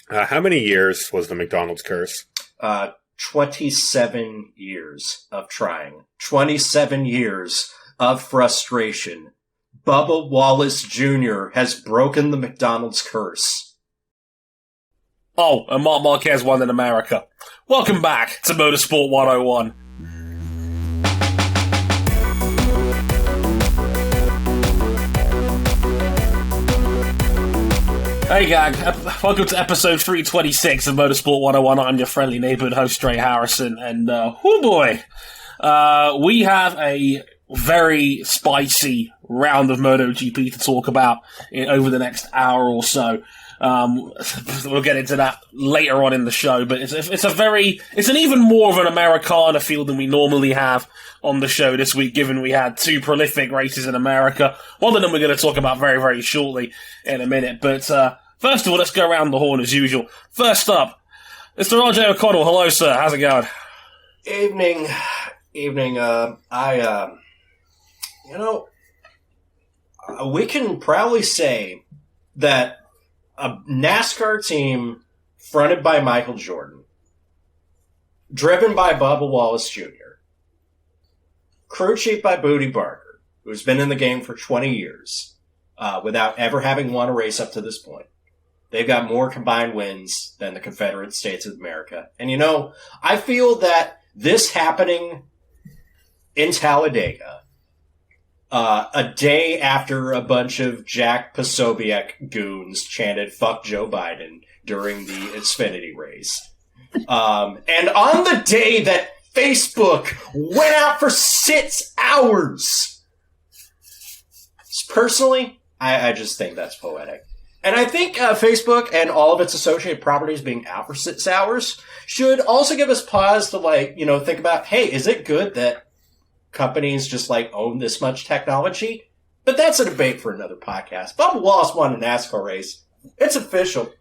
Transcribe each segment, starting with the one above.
How many years was the McDonald's curse? 27 years of trying. 27 years of frustration. Bubba Wallace Jr. has broken the McDonald's curse. Oh, and Marc Marquez won in America. Welcome back to Motorsport 101. Hey gang, welcome to episode 326 of Motorsport 101. I'm your friendly neighborhood host, Trey Harrison, and oh boy, we have a very spicy round of MotoGP to talk about over the next hour or so. We'll get into that later on in the show, but it's an even more of an Americana feel than we normally have on the show this week, given we had two prolific races in America. One of them we're going to talk about very, very shortly in a minute, but first of all, let's go around the horn as usual. First up, Mr. RJ O'Connell. Hello, sir. How's it going? Evening. We can proudly say that a NASCAR team fronted by Michael Jordan, driven by Bubba Wallace Jr., crew chief by Booty Barker, who's been in the game for 20 years without ever having won a race up to this point. They've got more combined wins than the Confederate States of America. And I feel that this happening in Talladega, a day after a bunch of Jack Posobiec goons chanted "fuck Joe Biden" during the Xfinity race. And on the day that Facebook went out for 6 hours. Personally, I just think that's poetic. And I think Facebook and all of its associated properties being out for 6 hours should also give us pause to think about, hey, is it good that companies just own this much technology? But that's a debate for another podcast. Bubba Wallace won a NASCAR race. It's official.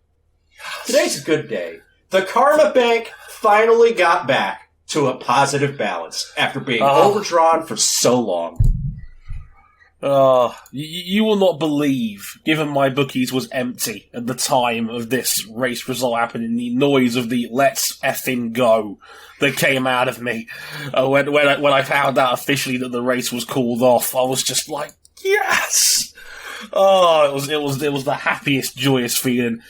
Today's a good day. The Karma Bank finally got back to a positive balance after being overdrawn for so long. You will not believe, given my bookies was empty at the time of this race result happening, the noise of the "let's effing go" that came out of me when I found out officially that the race was called off. I was just like, yes! Oh, it was the happiest, joyous feeling.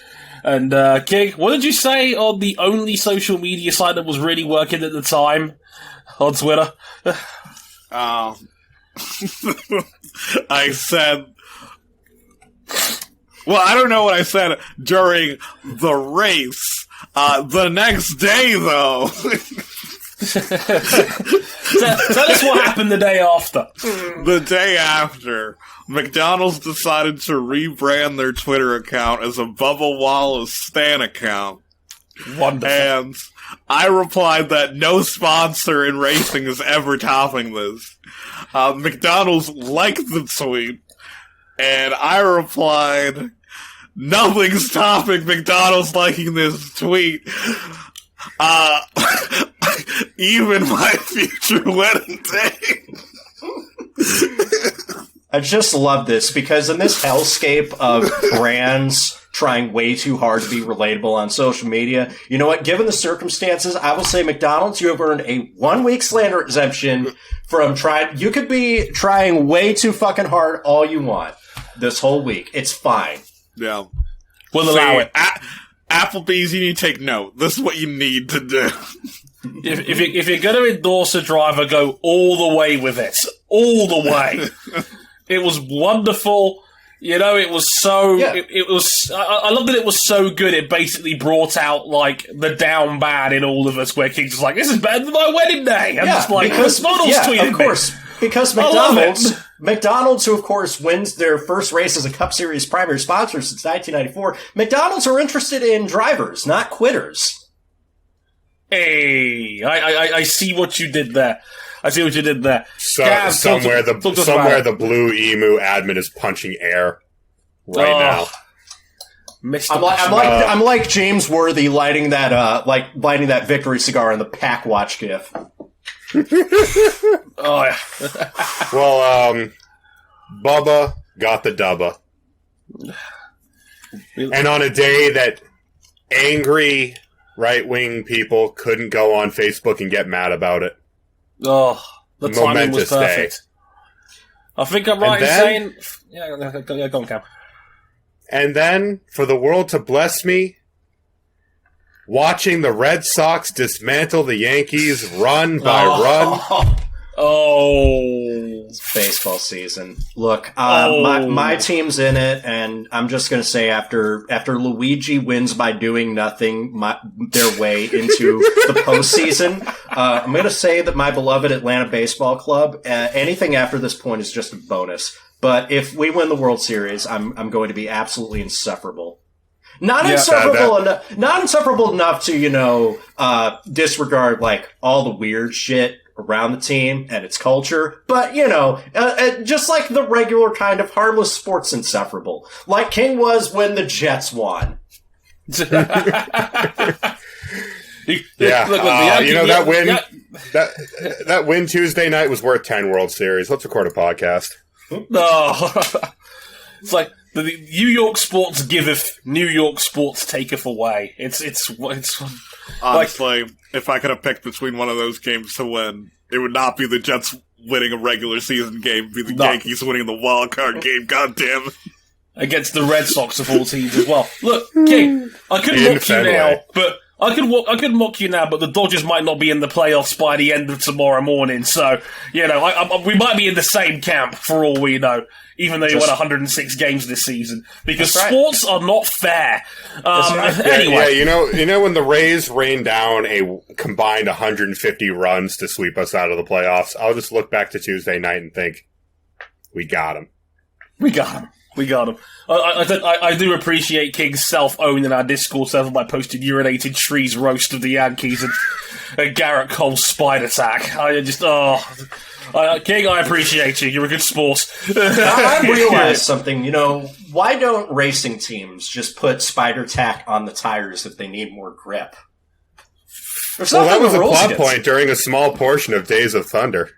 And King, what did you say on the only social media site that was really working at the time on Twitter? I said, well, I don't know what I said during the race. The next day, though. Tell us what happened the day after. The day after, McDonald's decided to rebrand their Twitter account as a Bubba Wallace Stan account. Wonderful. And I replied that no sponsor in racing is ever topping this. McDonald's liked the tweet, and I replied, nothing's topping McDonald's liking this tweet. Even my future wedding day. I just love this because in this hellscape of brands trying way too hard to be relatable on social media, you know what? Given the circumstances, I will say McDonald's, you have earned a 1-week slander exemption from trying. You could be trying way too fucking hard all you want this whole week. It's fine. Yeah. We'll allow it. Applebee's, you need to take note. This is what you need to do. If you're going to endorse a driver, go all the way with it. All the way. It was wonderful. It was so... Yeah. It was... I love that it was so good, it basically brought out, the down bad in all of us, where King's just like, this is better than my wedding day! And just because tweeted of course. Me. Because McDonald's, who of course wins their first race as a Cup Series primary sponsor since 1994, McDonald's are interested in drivers, not quitters. Hey, I see what you did there. So Gav, somewhere the Blue Emu admin is punching air right now. I'm like James Worthy lighting that victory cigar in the Pack Watch gif. Oh yeah. Well, Bubba got the dubba, and on a day that angry right-wing people couldn't go on Facebook and get mad about it. Oh, the timing was Momentous day. perfect. I think I'm right in saying... Yeah, go on, Cam. And then, for the world to bless me, watching the Red Sox dismantle the Yankees run by run. Oh, it's baseball season. Look, my team's in it, and I'm just going to say after Luigi wins by doing nothing their way into the postseason, I'm going to say that my beloved Atlanta Baseball Club, anything after this point is just a bonus. But if we win the World Series, I'm going to be absolutely insufferable. Not insufferable enough to, disregard, like, all the weird shit around the team and its culture, but, just like the regular kind of harmless sports insufferable. Like King was when the Jets won. That win Tuesday night was worth 10 World Series. Let's record a podcast. No. It's like the New York sports giveth, New York sports taketh away. It's honestly, if I could have picked between one of those games to win, it would not be the Jets winning a regular season game, it'd be the Yankees winning the wild card game. God damn it. Against the Red Sox of all teams as well. Look, King, I could mock you now, but I could mock you now, but the Dodgers might not be in the playoffs by the end of tomorrow morning. So, we might be in the same camp for all we know, even though you won 106 games this season, because sports are not fair. Anyway, when the Rays rained down a combined 150 runs to sweep us out of the playoffs, I'll just look back to Tuesday night and think, we got him. We got him. I do appreciate King's self-owning our Discord server by posting urinated trees roast of the Yankees and Garrett Cole's spider attack. King, I appreciate you. You're a good sport. I realized something. Why don't racing teams just put spider tack on the tires if they need more grip? That was a plot point during a small portion of Days of Thunder.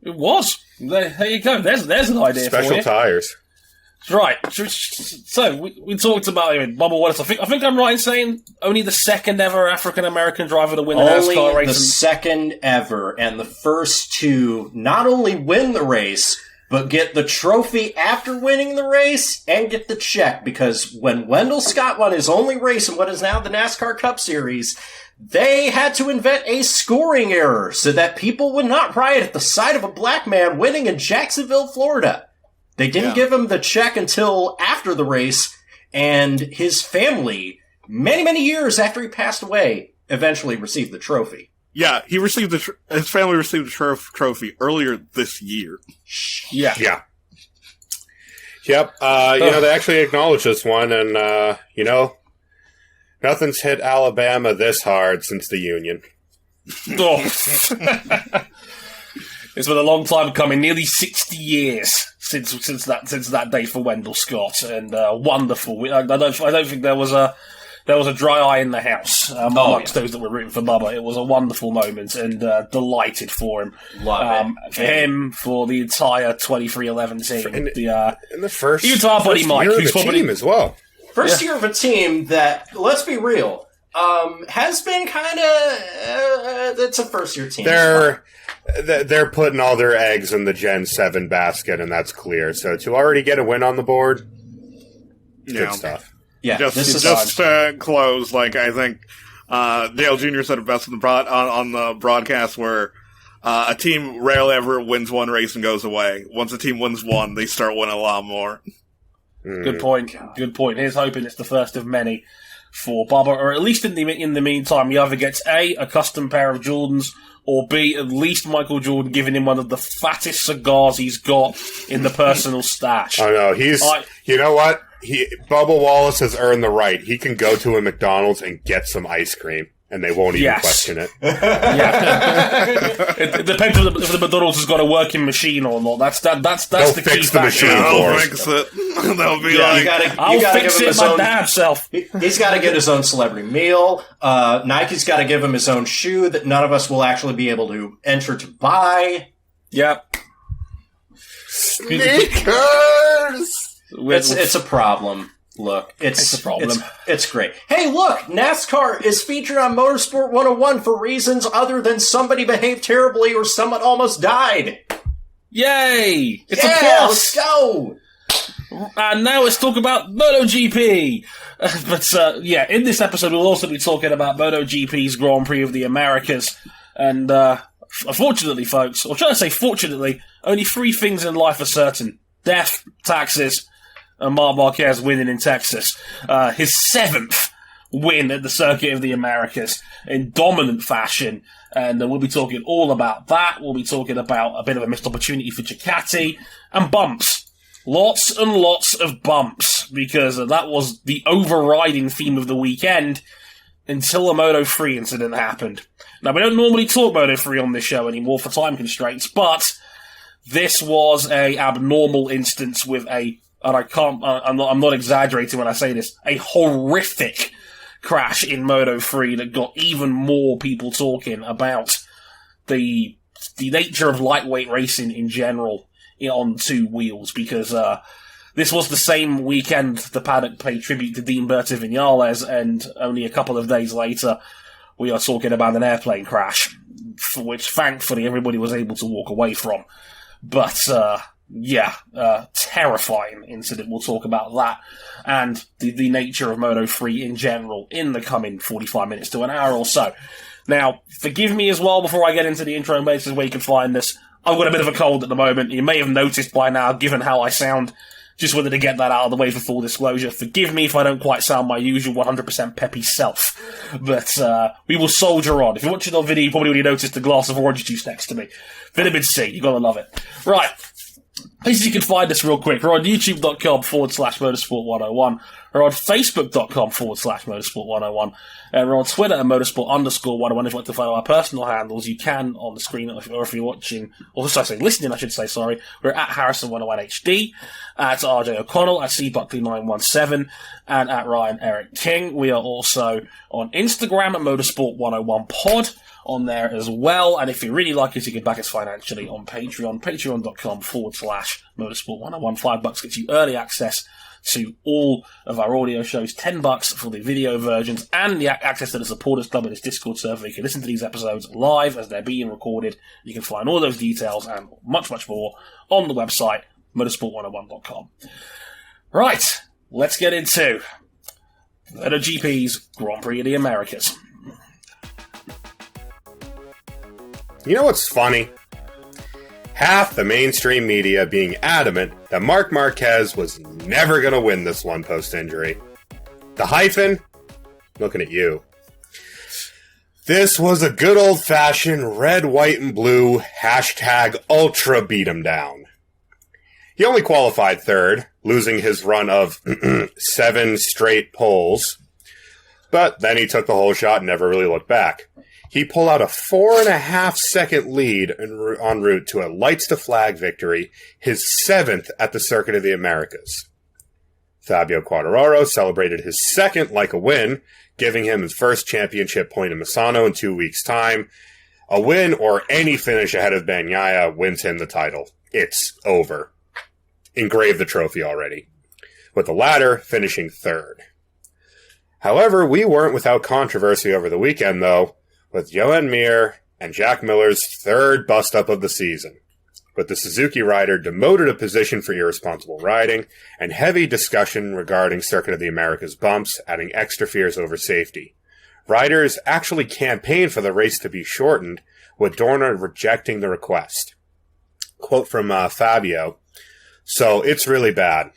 It was. There you go. There's an idea for you. Special tires. Right. So we talked about Bubba Wallace. I think I'm right in saying only the second ever African American driver to win the NASCAR race. Only the second ever, and the first to not only win the race, but get the trophy after winning the race and get the check. Because when Wendell Scott won his only race in what is now the NASCAR Cup Series, they had to invent a scoring error so that people would not riot at the sight of a black man winning in Jacksonville, Florida. They didn't give him the check until after the race, and his family, many, many years after he passed away, eventually received the trophy. Yeah, his family received the trophy earlier this year. Yeah. Yep. They actually acknowledged this one, and, nothing's hit Alabama this hard since the Union. It's been a long time coming, nearly 60 years since that day for Wendell Scott, and wonderful. I don't think there was a dry eye in the house amongst those that were rooting for Bubba. It was a wonderful moment, and delighted for him. Love it. For him, for the entire 2311 team. In the first, even to our buddy Mike, year of who's the team as well. First year of a team that, let's be real, has been kind of... it's a first-year team. They're putting all their eggs in the Gen 7 basket, and that's clear. So to already get a win on the board, good stuff. Yeah, just to close, I think Dale Jr. said it best on the broadcast where a team rarely ever wins one race and goes away. Once a team wins one, they start winning a lot more. Good point. Here's hoping it's the first of many for Bubba, or at least in the meantime, he either gets A, a custom pair of Jordans, or B, at least Michael Jordan giving him one of the fattest cigars he's got in the personal stash. Oh no, you know what? Bubba Wallace has earned the right. He can go to a McDonald's and get some ice cream, and they won't even question it. It depends if the McDonald's has got a working machine or not. That's the key fix the machine factor. for They'll fix it. They'll be I'll fix it my damn self. He's got to get his own celebrity meal. Nike's got to give him his own shoe that none of us will actually be able to enter to buy. Yep. Sneakers! It's a problem. Look, It's a problem. It's great. Hey, look, NASCAR is featured on Motorsport 101 for reasons other than somebody behaved terribly or someone almost died. Yay! It's a let's plus! go! And now let's talk about MotoGP. But in this episode we'll also be talking about MotoGP's Grand Prix of the Americas. And unfortunately, folks, or should I say fortunately, only 3 things in life are certain. Death, taxes, and Marc Marquez winning in Texas. His 7th win at the Circuit of the Americas in dominant fashion. And we'll be talking all about that. We'll be talking about a bit of a missed opportunity for Ducati and bumps. Lots and lots of bumps, because that was the overriding theme of the weekend until a Moto3 incident happened. Now, we don't normally talk Moto3 on this show anymore for time constraints, but this was a abnormal instance with I'm not exaggerating when I say this, a horrific crash in Moto3 that got even more people talking about the nature of lightweight racing in general on 2 wheels, because this was the same weekend the paddock paid tribute to Dean Berto Vinales, and only a couple of days later we are talking about an airplane crash, for which thankfully everybody was able to walk away from. But terrifying incident. We'll talk about that and the nature of Moto3 in general in the coming 45 minutes to an hour or so. Now, forgive me as well before I get into the intro and basis where you can find this. I've got a bit of a cold at the moment. You may have noticed by now, given how I sound. Just wanted to get that out of the way for full disclosure. Forgive me if I don't quite sound my usual 100% peppy self. But we will soldier on. If you're watching on video, you probably already noticed the glass of orange juice next to me. Vitamin C, you gotta love it. Right. Places you can find us real quick. We're on youtube.com/motorsport101. We're on facebook.com/motorsport101. And we're on Twitter at motorsport_101. If you'd like to follow our personal handles, you can on the screen, or if you're watching, or listening, I should say, sorry. We're at Harrison101HD, at RJ O'Connell, at CBuckley917, and at Ryan Eric King. We are also on Instagram at Motorsport101pod. On there as well, and if you really like us, you can back us financially on Patreon, patreon.com/motorsport101. $5 gets you early access to all of our audio shows, $10 for the video versions, and the access to the supporters club in this Discord server. You can listen to these episodes live as they're being recorded. You can find all those details and much, much more on the website, motorsport101.com. Right, let's get into MotoGP's Grand Prix of the Americas. You know what's funny? Half the mainstream media being adamant that Marc Marquez was never going to win this one post-injury. The hyphen? Looking at you. This was a good old-fashioned red, white, and blue #ultra beat him down. He only qualified 3rd, losing his run of 7 straight poles. But then he took the whole shot and never really looked back. He pulled out a 4.5-second lead en route to a lights-to-flag victory, his 7th at the Circuit of the Americas. Fabio Quartararo celebrated his 2nd like a win, giving him his first championship point in Misano in 2 weeks' time. A win or any finish ahead of Bagnaia wins him the title. It's over. Engraved the trophy already, with the latter finishing 3rd. However, we weren't without controversy over the weekend, though, with Johan Mir and Jack Miller's 3rd bust-up of the season, with the Suzuki rider demoted a position for irresponsible riding, and heavy discussion regarding Circuit of the Americas bumps, adding extra fears over safety. Riders actually campaigned for the race to be shortened, with Dorna rejecting the request. Quote from Fabio, "So it's really bad.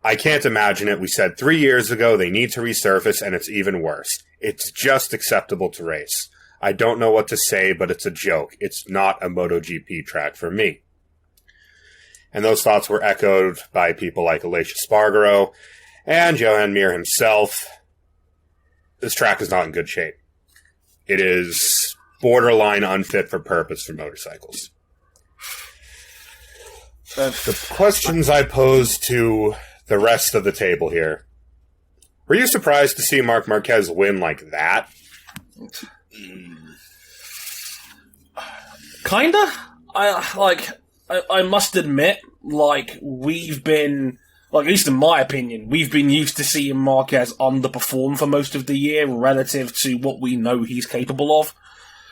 I can't imagine it. We said 3 years ago they need to resurface, and it's even worse. It's just acceptable to race. I don't know what to say, but it's a joke. It's not a MotoGP track for me." And those thoughts were echoed by people like Aleix Espargaro and Johan Mir himself. This track is not in good shape. It is borderline unfit for purpose for motorcycles. The questions I pose to the rest of the table here. Were you surprised to see Marc Marquez win like that? Kinda. I must admit, we've been like, at least in my opinion, we've been used to seeing Marquez underperform for most of the year relative to what we know he's capable of.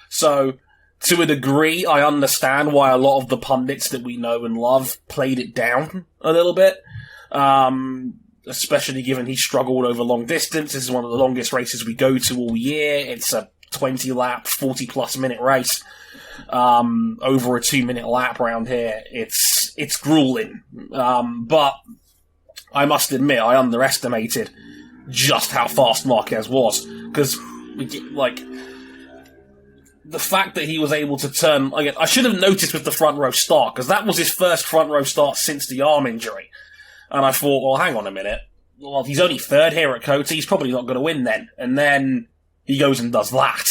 So, to a degree, I understand why a lot of the pundits that we know and love played it down a little bit. Especially given he struggled over long distance. This is one of the longest races we go to all year. It's a 20-lap, 40-plus minute race. Over a 2-minute lap around here. It's grueling. But I must admit, I underestimated just how fast Marquez was. Because, like, the fact that he was able to turn... Again, I should have noticed with the front row start, because that was his first front row start since the arm injury. And I thought, well, hang on a minute. Well, he's only third here at COTA. He's probably not going to win then. And then he goes and does that.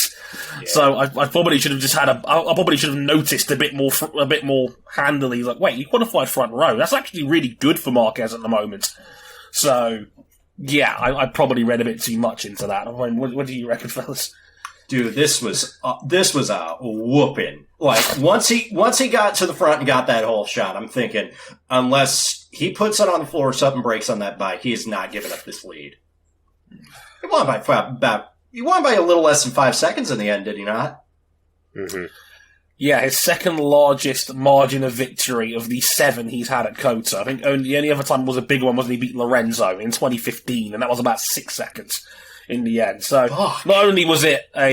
Yeah. So I probably should have just had I probably should have noticed a bit more handily. Like, wait, you qualified front row. That's actually really good for Marquez at the moment. So, yeah, I probably read a bit too much into that. I mean, what do you reckon, fellas? Dude, this was a whooping. Like, once he got to the front and got that whole shot, I'm thinking, unless he puts it on the floor or something breaks on that bike, he is not giving up this lead. He won by a little less than 5 seconds in the end, did he not? Mm-hmm. Yeah, his second largest margin of victory of the 7 he's had at COTA. I think the only other time was a big one was when he beat Lorenzo in 2015, and that was about 6 seconds in the end. So, not only was it a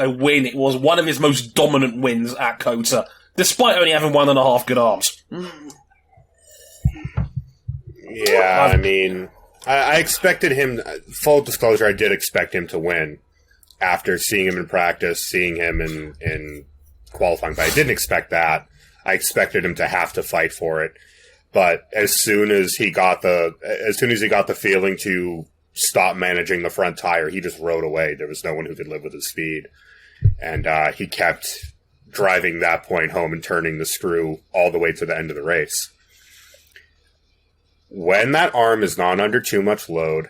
win, it was one of his most dominant wins at COTA, despite only having 1.5 good arms. Yeah, I mean, I expected him, full disclosure, I did expect him to win after seeing him in practice, seeing him in qualifying, but I didn't expect that. I expected him to have to fight for it. But as soon as he got the feeling to stop managing the front tire, he just rode away. There was no one who could live with his speed. And he kept driving that point home and turning the screw all the way to the end of the race. When that arm is not under too much load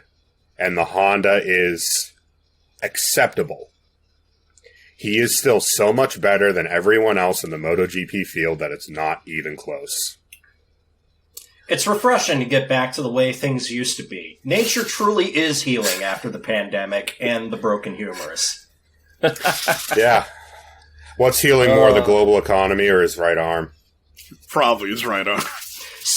and the Honda is acceptable, he is still so much better than everyone else in the MotoGP field that it's not even close. It's refreshing to get back to the way things used to be. Nature truly is healing after the pandemic and the broken humerus. Yeah. What's healing more, the global economy or his right arm? Probably his right arm.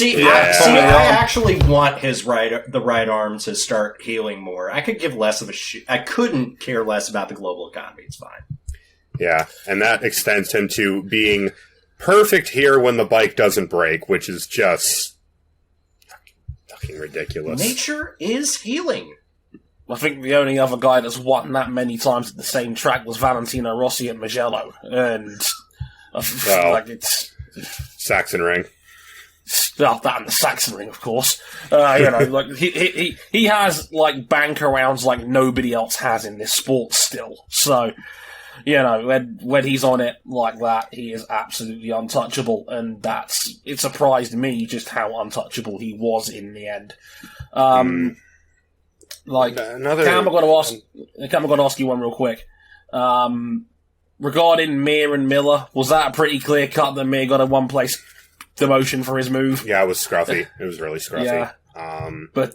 I actually want the right arm to start healing more. I could give less of a shit. I couldn't care less about the global economy. It's fine. Yeah, and that extends him to being perfect here when the bike doesn't break, which is just fucking ridiculous. Nature is healing. I think the only other guy that's won that many times at the same track was Valentino Rossi at Mugello, and it's Saxon Ring. Well, that and the Saxon Ring, of course. Like he has like banker rounds like nobody else has in this sport still. So, when he's on it like that, he is absolutely untouchable, and it surprised me just how untouchable he was in the end. Cam, I'm going to ask you one real quick. Regarding Mir and Miller, was that a pretty clear cut that Mir got a one-place demotion for his move? Yeah, it was scruffy. It was really scruffy. Yeah. But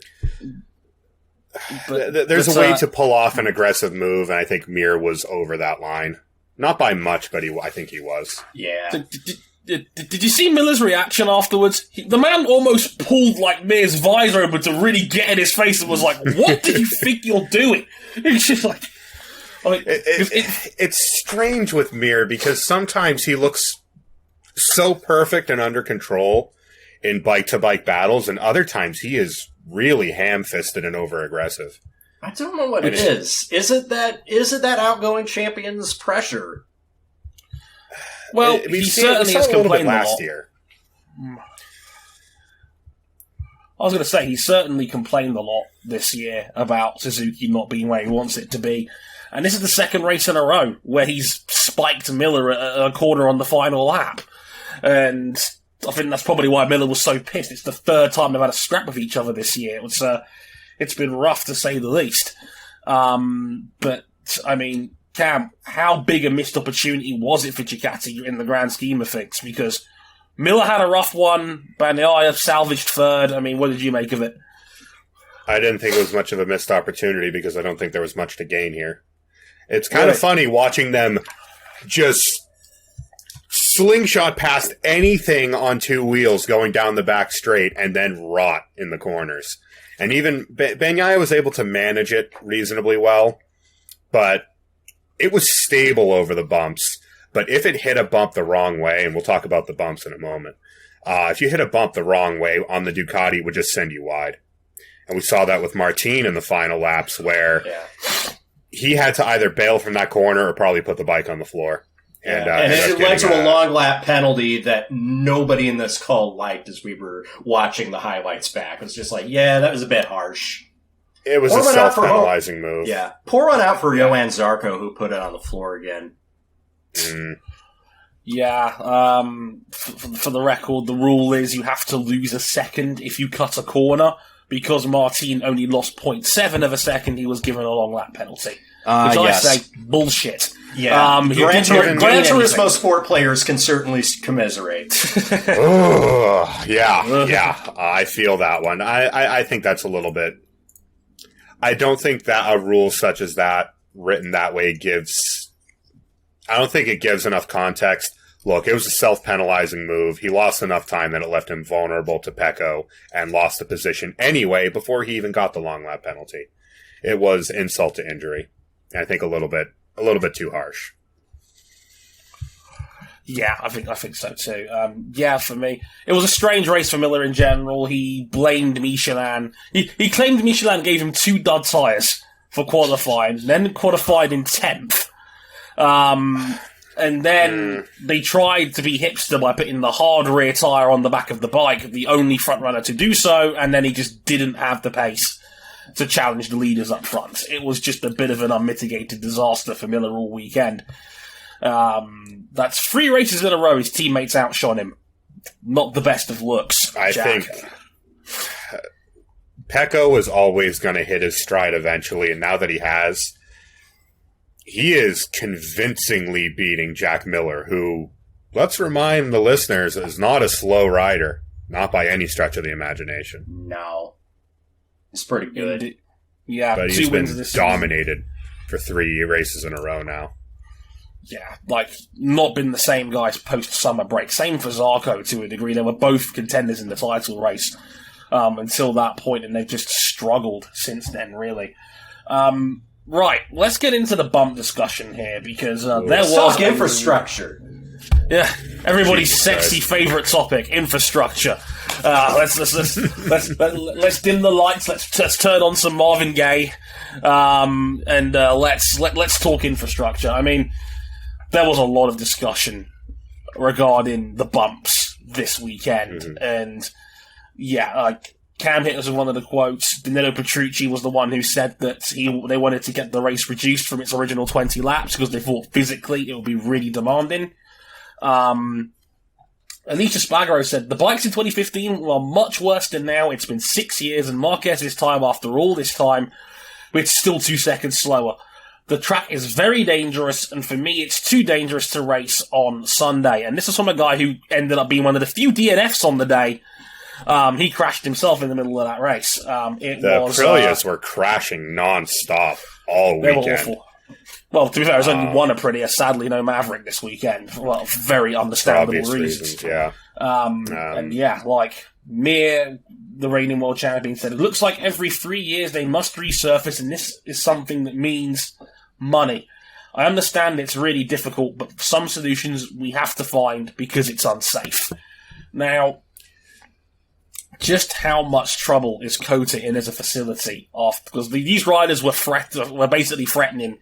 there's a way to pull off an aggressive move, and I think Mir was over that line. Not by much, but I think he was. Yeah. Did you see Miller's reaction afterwards? The man almost pulled like Mir's visor open to really get in his face and was like, "What do you think you're doing?" It's just like, it's strange with Mir because sometimes he looks so perfect and under control in bike-to-bike battles, and other times he is really ham-fisted and over-aggressive. I don't know what it is. Is it that outgoing champion's pressure? Well, he certainly has complained a lot. Last year. I was going to say, he certainly complained a lot this year about Suzuki not being where he wants it to be. And this is the second race in a row where he's spiked Miller at a corner on the final lap. And I think that's probably why Miller was so pissed. It's the third time they've had a scrap with each other this year. It's been rough to say the least. But, I mean, Cam, how big a missed opportunity was it for Ducati in the grand scheme of things? Because Miller had a rough one. Bagnaia salvaged third. I mean, what did you make of it? I didn't think it was much of a missed opportunity because I don't think there was much to gain here. It's kind of funny watching them just slingshot past anything on two wheels going down the back straight and then rot in the corners. And even Bagnaia was able to manage it reasonably well, but it was stable over the bumps. But if it hit a bump the wrong way, and we'll talk about the bumps in a moment, if you hit a bump the wrong way on the Ducati, it would just send you wide. And we saw that with Martin in the final laps where he had to either bail from that corner or probably put the bike on the floor. And it led to a long lap penalty that nobody in this call liked as we were watching the highlights back. It was just like, that was a bit harsh. It was a self-penalizing move. Yeah. Pour one out for Johan Zarco, who put it on the floor again. Yeah, for the record, the rule is you have to lose a second if you cut a corner. Because Martin only lost 0.7 of a second, he was given a long lap penalty. Which I say, bullshit. Yeah, Gran Turismo sport players can certainly commiserate. I feel that one. I think that's a little bit... I don't think that a rule such as that, written that way, gives... I don't think it gives enough context. Look, it was a self-penalizing move. He lost enough time that it left him vulnerable to Pecco and lost the position anyway before he even got the long lap penalty. It was insult to injury. I think a little bit too harsh. Yeah, I think so too. For me, it was a strange race for Miller in general. He blamed Michelin. He claimed Michelin gave him 2 dud tyres for qualifying, and then qualified in 10th. And then they tried to be hipster by putting the hard rear tyre on the back of the bike, the only front runner to do so, and then he just didn't have the pace to challenge the leaders up front. It was just a bit of an unmitigated disaster for Miller all weekend. That's 3 races in a row his teammates outshone him. Not the best of looks, I Jack. think Pecco was always going to hit his stride eventually, and now that he has... He is convincingly beating Jack Miller, who, let's remind the listeners, is not a slow rider. Not by any stretch of the imagination. No. It's pretty good. Yeah, but he's been dominated for 3 races in a row now. Yeah, not been the same guys post-summer break. Same for Zarco to a degree. They were both contenders in the title race until that point, and they've just struggled since then, really. Right, let's get into the bump discussion here because there was infrastructure. Yeah, everybody's sexy favorite topic: infrastructure. Let's dim the lights. Let's turn on some Marvin Gaye, and let's talk infrastructure. I mean, there was a lot of discussion regarding the bumps this weekend, and Cam hit us with one of the quotes. Danilo Petrucci was the one who said that they wanted to get the race reduced from its original 20 laps because they thought physically it would be really demanding. Alicia Spargaro said, the bikes in 2015 were much worse than now. It's been 6 years and Marquez's time after all this time, it's still 2 seconds slower. The track is very dangerous, and for me, it's too dangerous to race on Sunday. And this is from a guy who ended up being one of the few DNFs on the day. He crashed himself in the middle of that race. The Aprilias were crashing non-stop all weekend. They were awful. Well, to be fair, there's only one Aprilia. Sadly, no Maverick this weekend. Well, very understandable reasons. Yeah. Mir, the reigning world champion, said, it looks like every 3 years they must resurface, and this is something that means money. I understand it's really difficult, but some solutions we have to find because it's unsafe. Now, just how much trouble is COTA in as a facility? Because these riders were basically threatening,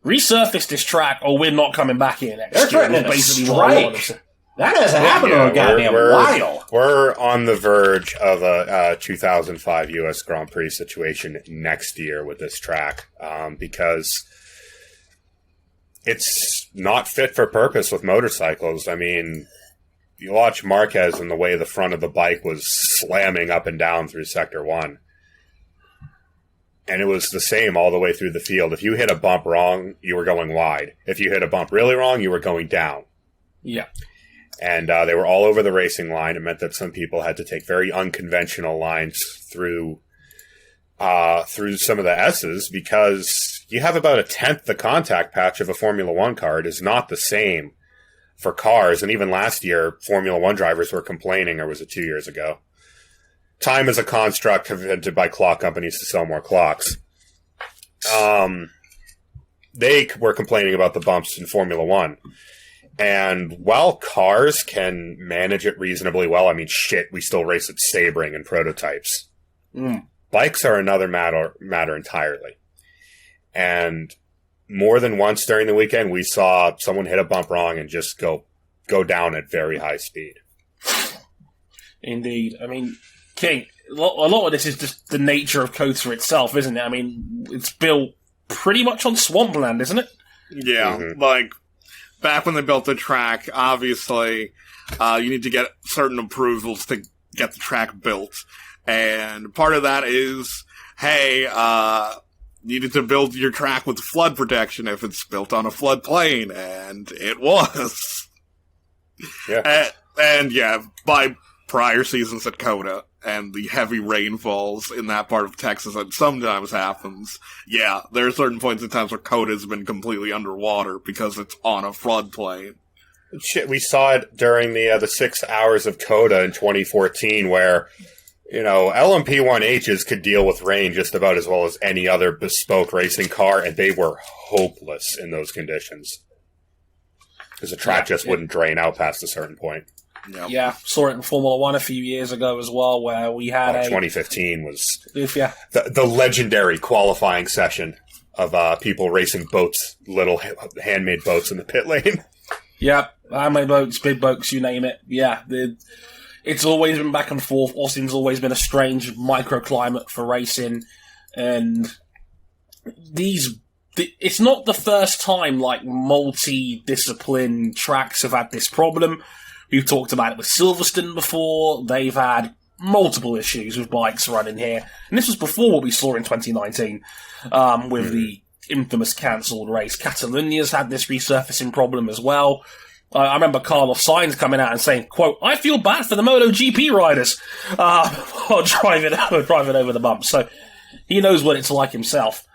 resurface this track or we're not coming back here next year. They're threatening a strike. That hasn't happened in a goddamn while. We're on the verge of a 2005 U.S. Grand Prix situation next year with this track because it's not fit for purpose with motorcycles. I mean, you watch Marquez and the way the front of the bike was slamming up and down through Sector 1. And it was the same all the way through the field. If you hit a bump wrong, you were going wide. If you hit a bump really wrong, you were going down. Yeah. And they were all over the racing line. It meant that some people had to take very unconventional lines through some of the S's, because you have about a tenth the contact patch of a Formula One car. It is not the same for cars. And even last year, Formula One drivers were complaining, or was it 2 years ago? Time is a construct invented by clock companies to sell more clocks. They were complaining about the bumps in Formula One. And while cars can manage it reasonably well, I mean, shit, we still race at Sebring and prototypes. Bikes are another matter entirely. And more than once during the weekend, we saw someone hit a bump wrong and just go down at very high speed. Indeed. I mean, King, a lot of this is just the nature of COTA itself, isn't it? I mean, it's built pretty much on swampland, isn't it? Yeah, like, back when they built the track, obviously, you need to get certain approvals to get the track built. And part of that is, hey, you need to build your track with flood protection if it's built on a floodplain, and it was. Yeah. And yeah, by prior seasons at COTA, and the heavy rainfalls in that part of Texas that sometimes happens, yeah, there are certain points in times where COTA has been completely underwater because it's on a floodplain. Shit, we saw it during the 6 hours of COTA in 2014, where, you know, LMP1Hs could deal with rain just about as well as any other bespoke racing car, and they were hopeless in those conditions. Because the track just wouldn't drain out past a certain point. Yep. Yeah, saw it in Formula One a few years ago as well, where we had 2015 was the legendary qualifying session of people racing boats, little handmade boats in the pit lane. Yeah, handmade boats, big boats, you name it. Yeah, it's always been back and forth. Austin's always been a strange microclimate for racing, and it's not the first time like multi-discipline tracks have had this problem. We've talked about it with Silverstone before. They've had multiple issues with bikes running here. And this was before what we saw in 2019 with the infamous cancelled race. Catalonia's had this resurfacing problem as well. I remember Carlos Sainz coming out and saying, quote, "I feel bad for the MotoGP riders," while driving over the bumps. So he knows what it's like himself.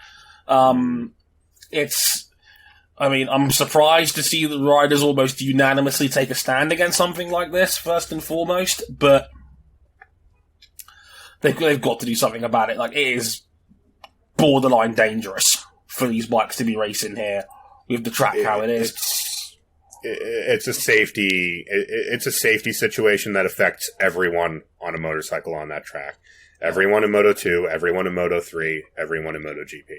I'm surprised to see the riders almost unanimously take a stand against something like this, first and foremost, but they've got to do something about it. Like, it is borderline dangerous for these bikes to be racing here with the track how it is. It's a safety situation that affects everyone on a motorcycle on that track. Everyone in Moto2, everyone in Moto3, everyone in MotoGP.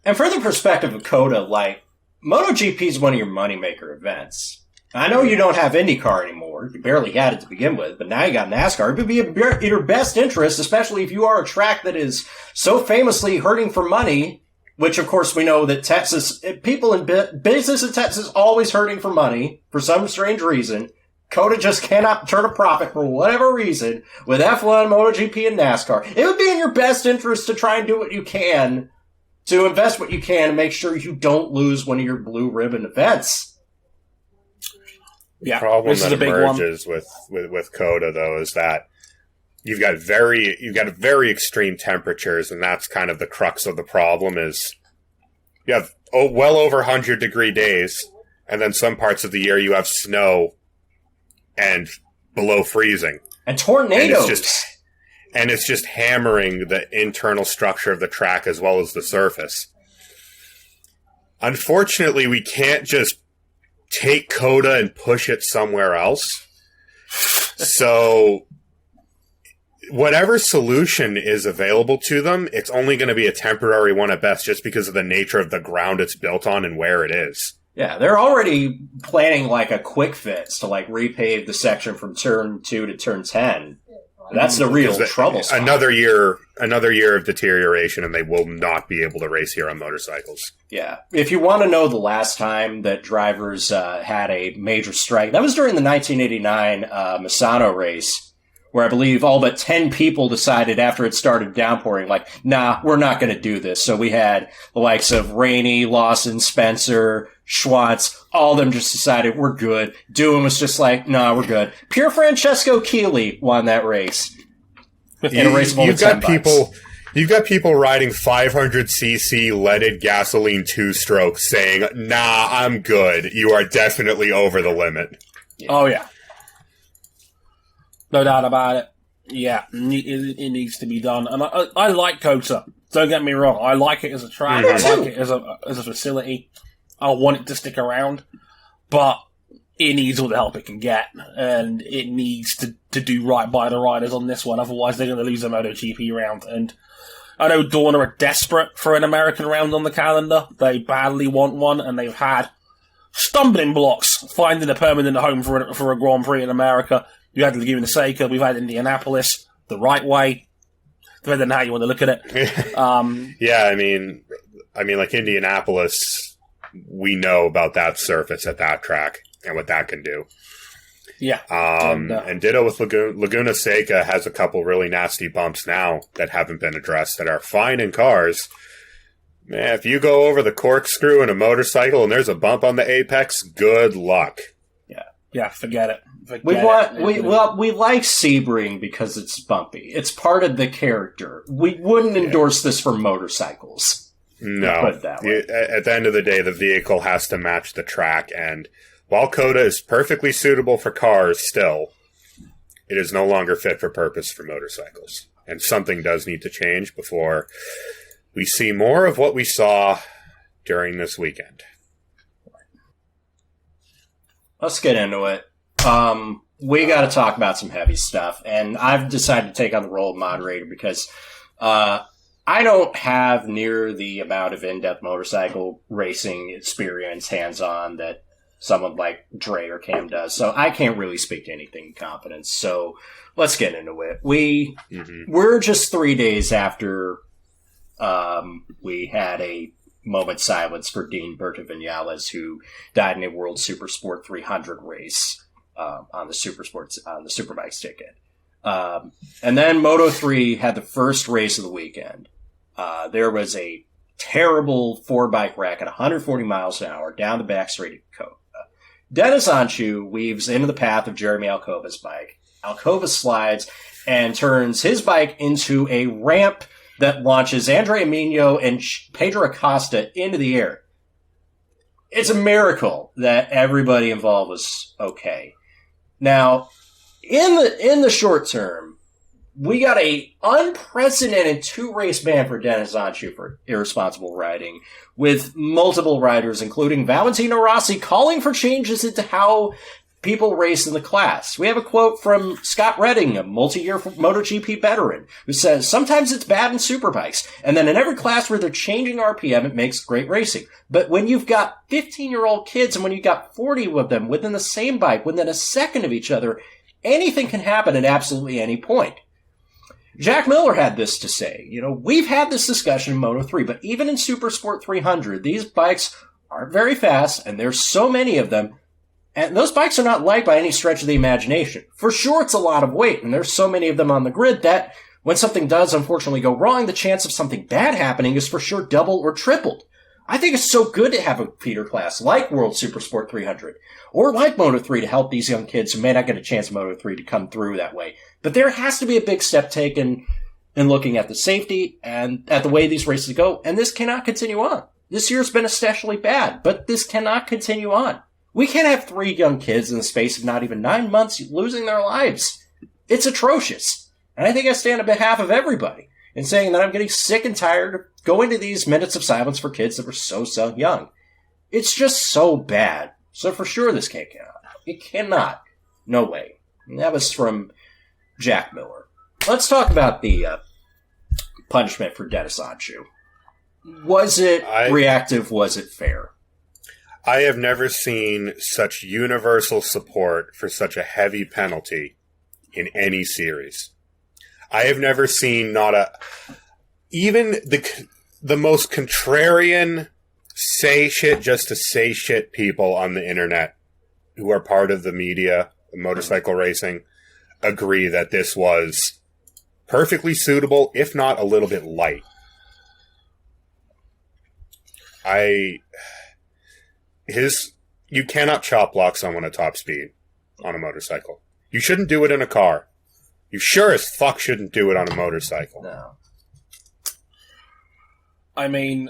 And for the perspective of COTA, like, MotoGP is one of your moneymaker events. I know you don't have IndyCar anymore. You barely had it to begin with, but now you got NASCAR. It would be in your best interest, especially if you are a track that is so famously hurting for money, which, of course, we know that people in business in Texas always hurting for money for some strange reason. COTA just cannot turn a profit for whatever reason with F1, MotoGP, and NASCAR. It would be in your best interest to try and do what you can to invest what you can and make sure you don't lose one of your blue ribbon events. The problem that emerges with COTA, though, is that you've got very extreme temperatures, and that's kind of the crux of the problem. Is you have well over 100-degree days, and then some parts of the year you have snow and below freezing and tornadoes. And it's just hammering the internal structure of the track as well as the surface. Unfortunately, we can't just take COTA and push it somewhere else. So, whatever solution is available to them, it's only going to be a temporary one at best, just because of the nature of the ground it's built on and where it is. Yeah, they're already planning like a quick fix to like repave the section from turn 2 to turn 10. That's the real trouble spot. Another year of deterioration, and they will not be able to race here on motorcycles. Yeah. If you want to know the last time that drivers had a major strike, that was during the 1989 Misano race, where I believe all but 10 people decided after it started downpouring, like, nah, we're not going to do this. So we had the likes of Rainey, Lawson, Spencer, Schwantz, all of them just decided we're good. Doohan was just like, nah, we're good. Pure Francesco Keeley won that race. In a race of only 10 bikes. You've got people riding 500cc leaded gasoline two-stroke saying, nah, I'm good. You are definitely over the limit. Yeah. Oh, yeah. No doubt about it. Yeah, it needs to be done. And I like COTA. Don't get me wrong. I like it as a track. I like it as a facility. I want it to stick around. But it needs all the help it can get. And it needs to do right by the riders on this one. Otherwise, they're going to lose a MotoGP round. And I know Dorna are desperate for an American round on the calendar. They badly want one, and they've had stumbling blocks finding a permanent home for a Grand Prix in America. You had Laguna Seca, we've had Indianapolis, the right way, depending on how you want to look at it. Yeah, I mean, like Indianapolis, we know about that surface at that track and what that can do. Yeah. And ditto with Laguna Seca has a couple really nasty bumps now that haven't been addressed that are fine in cars. Man, if you go over the corkscrew in a motorcycle and there's a bump on the apex, good luck. Yeah, forget it. We like Sebring because it's bumpy. It's part of the character. We wouldn't endorse this for motorcycles. No. Put it that way. At the end of the day, the vehicle has to match the track, and while COTA is perfectly suitable for cars still, it is no longer fit for purpose for motorcycles. And something does need to change before we see more of what we saw during this weekend. Let's get into it. We got to talk about some heavy stuff, and I've decided to take on the role of moderator because I don't have near the amount of in-depth motorcycle racing experience hands-on that someone like Dre or Cam does, so I can't really speak to anything in confidence. So let's get into it. We're just 3 days after we had a moment's silence for Dean Berta-Vinales, who died in a World Supersport 300 race on the Superbikes ticket. And then Moto3 had the first race of the weekend. There was a terrible four-bike wreck at 140 miles an hour down the back straight at Koga. Dennis Anchu weaves into the path of Jeremy Alcova's bike. Alcova slides and turns his bike into a ramp that launches Andrea Mino and Pedro Acosta into the air. It's a miracle that everybody involved was okay. Now, in the short term, we got a unprecedented 2-race ban for Dennis Anchu for irresponsible riding, with multiple riders, including Valentino Rossi, calling for changes into how people race in the class. We have a quote from Scott Redding, a multi-year MotoGP veteran, who says, sometimes it's bad in superbikes, and then in every class where they're changing RPM, it makes great racing. But when you've got 15-year-old kids and when you've got 40 of them within the same bike, within a second of each other, anything can happen at absolutely any point. Jack Miller had this to say. We've had this discussion in Moto3, but even in Supersport 300, these bikes aren't very fast, and there's so many of them. And those bikes are not light by any stretch of the imagination. For sure, it's a lot of weight, and there's so many of them on the grid that when something does unfortunately go wrong, the chance of something bad happening is for sure doubled or tripled. I think it's so good to have a feeder class like World Supersport 300 or like Moto3 to help these young kids who may not get a chance in Moto3 to come through that way. But there has to be a big step taken in looking at the safety and at the way these races go, and this cannot continue on. This year's been especially bad, but this cannot continue on. We can't have 3 young kids in the space of not even 9 months losing their lives. It's atrocious. And I think I stand on behalf of everybody in saying that I'm getting sick and tired of going to these minutes of silence for kids that were so young. It's just so bad. So for sure this can't get on. It cannot. No way. And that was from Jack Miller. Let's talk about the punishment for Dennis Anchu. Was it reactive? Was it fair? I have never seen such universal support for such a heavy penalty in any series. I have never seen even the most contrarian say shit just to say shit people on the internet who are part of the media, motorcycle racing. agree that this was perfectly suitable, if not a little bit light. You cannot chop block someone at top speed on a motorcycle. You shouldn't do it in a car. You sure as fuck shouldn't do it on a motorcycle. No. I mean,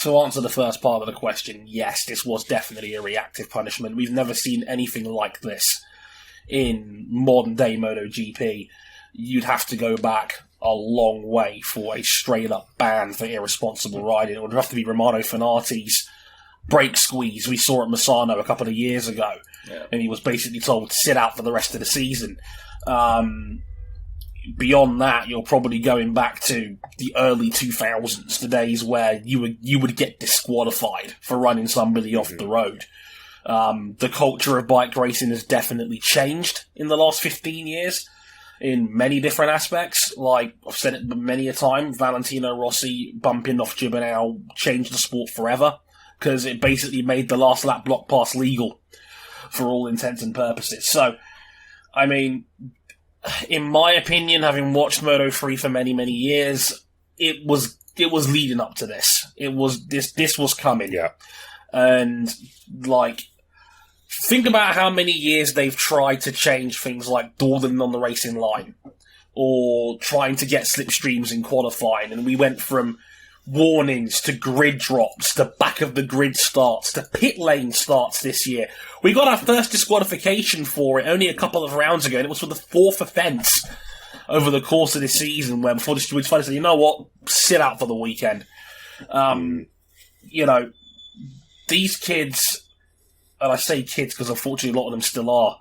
to answer the first part of the question, yes, this was definitely a reactive punishment. We've never seen anything like this in modern-day MotoGP. You'd have to go back a long way for a straight-up ban for irresponsible riding. It would have to be Romano Fenati's brake squeeze we saw at Misano a couple of years ago, and he was basically told to sit out for the rest of the season. Beyond that, you're probably going back to the early 2000s, the days where you would get disqualified for running somebody off the road. The culture of bike racing has definitely changed in the last 15 years in many different aspects. Like I've said it many a time, Valentino Rossi bumping off Gibernau changed the sport forever, because it basically made the last lap block pass legal for all intents and purposes. So, I mean, in my opinion, having watched Moto3 for many, many years, it was leading up to this. This was coming. Yeah. And, like, think about how many years they've tried to change things like dawdling on the racing line, or trying to get slipstreams in qualifying, and we went from warnings to grid drops to back of the grid starts to pit lane starts this year. We got our first disqualification for it only a couple of rounds ago, and it was for the fourth offence over the course of this season, where before the stewards finally said, you know what, sit out for the weekend. You know, these kids, and I say kids because unfortunately a lot of them still are,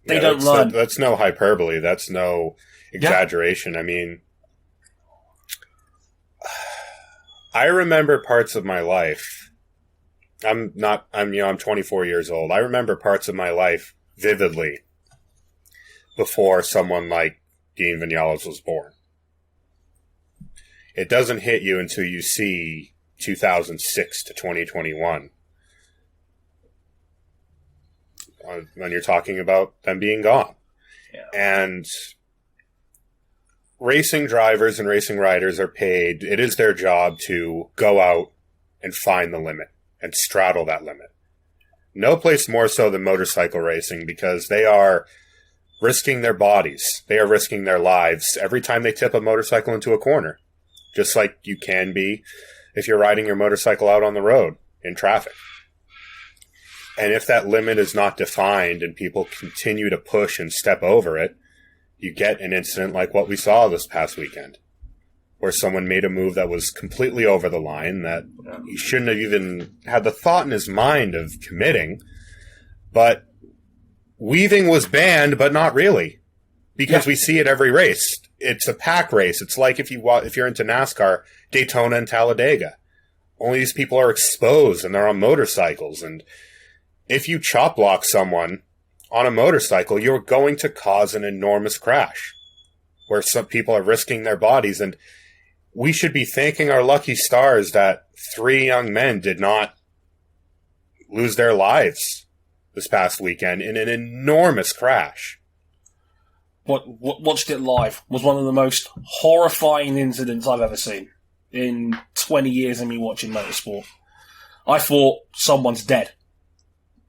they don't learn. That's no hyperbole. That's no exaggeration. Yeah. I mean, I remember parts of my life. I'm 24 years old. I remember parts of my life vividly before someone like Dean Vinales was born. It doesn't hit you until you see 2006 to 2021. When you're talking about them being gone. Yeah. And racing drivers and racing riders are paid. It is their job to go out and find the limit and straddle that limit. No place more so than motorcycle racing, because they are risking their bodies. They are risking their lives every time they tip a motorcycle into a corner. Just like you can be if you're riding your motorcycle out on the road in traffic. And if that limit is not defined and people continue to push and step over it, you get an incident like what we saw this past weekend, where someone made a move that was completely over the line that he shouldn't have even had the thought in his mind of committing. But weaving was banned, but not really, because we see it every race. It's a pack race. It's like if you're into NASCAR, Daytona and Talladega. Only these people are exposed and they're on motorcycles. And if you chop block someone on a motorcycle, you're going to cause an enormous crash where some people are risking their bodies. And we should be thanking our lucky stars that 3 young men did not lose their lives this past weekend in an enormous crash. What watched it live was one of the most horrifying incidents I've ever seen in 20 years of me watching motorsport. I thought someone's dead.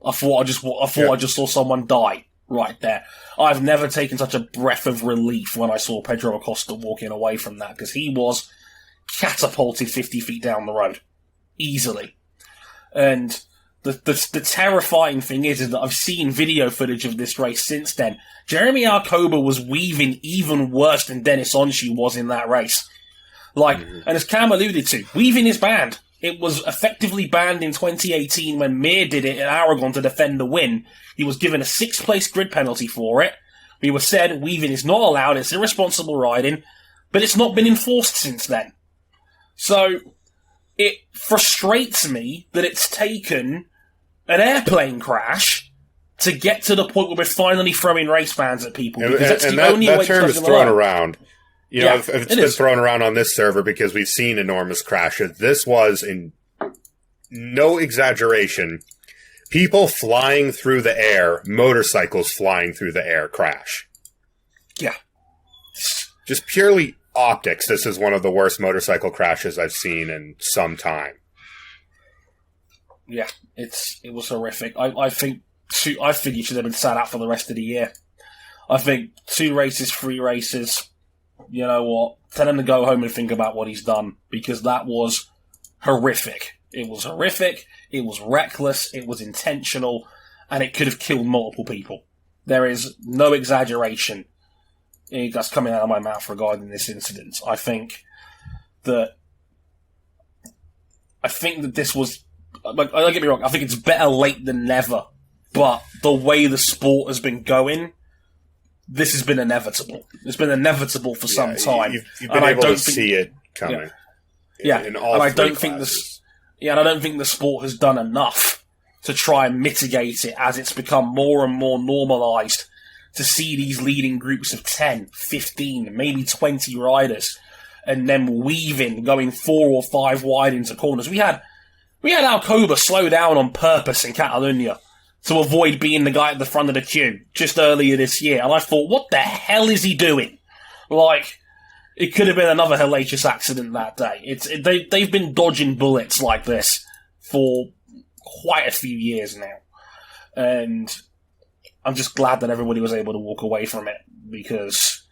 I thought I just saw someone die right there. I've never taken such a breath of relief when I saw Pedro Acosta walking away from that, because he was catapulted 50 feet down the road. Easily. And the terrifying thing is that I've seen video footage of this race since then. Jeremy Arcoba was weaving even worse than Dennis Onshu was in that race. And as Cam alluded to, weaving is banned. It was effectively banned in 2018 when Mir did it in Aragon to defend the win. He was given a 6th place grid penalty for it. We were said weaving is not allowed, it's irresponsible riding, but it's not been enforced since then. So, it frustrates me that it's taken an airplane crash to get to the point where we're finally throwing race bans at people. Because that's the only way that term is thrown around. If it's been thrown around on this server because we've seen enormous crashes. This was, in no exaggeration, People flying through the air, motorcycles flying through the air crash. Yeah. Just purely optics. This is one of the worst motorcycle crashes I've seen in some time. Yeah, it was horrific. I think he should have been sat out for the rest of the year. I think 2 races, 3 races, you know what? Tell him to go home and think about what he's done, because that was horrific. It was horrific, it was reckless, it was intentional, and it could have killed multiple people. There is no exaggeration that's coming out of my mouth regarding this incident. I think that this was... Like, don't get me wrong, I think it's better late than never, but the way the sport has been going, this has been inevitable. It's been inevitable for some time. You've been able to see it coming. Yeah, in all and I three don't think classes. and I don't think the sport has done enough to try and mitigate it, as it's become more and more normalised to see these leading groups of 10, 15, maybe 20 riders, and then weaving, going 4 or 5 wide into corners. We had Alcoba slow down on purpose in Catalonia to avoid being the guy at the front of the queue just earlier this year. And I thought, what the hell is he doing? Like, it could have been another hellacious accident that day. They've been dodging bullets like this for quite a few years now. And I'm just glad that everybody was able to walk away from it, because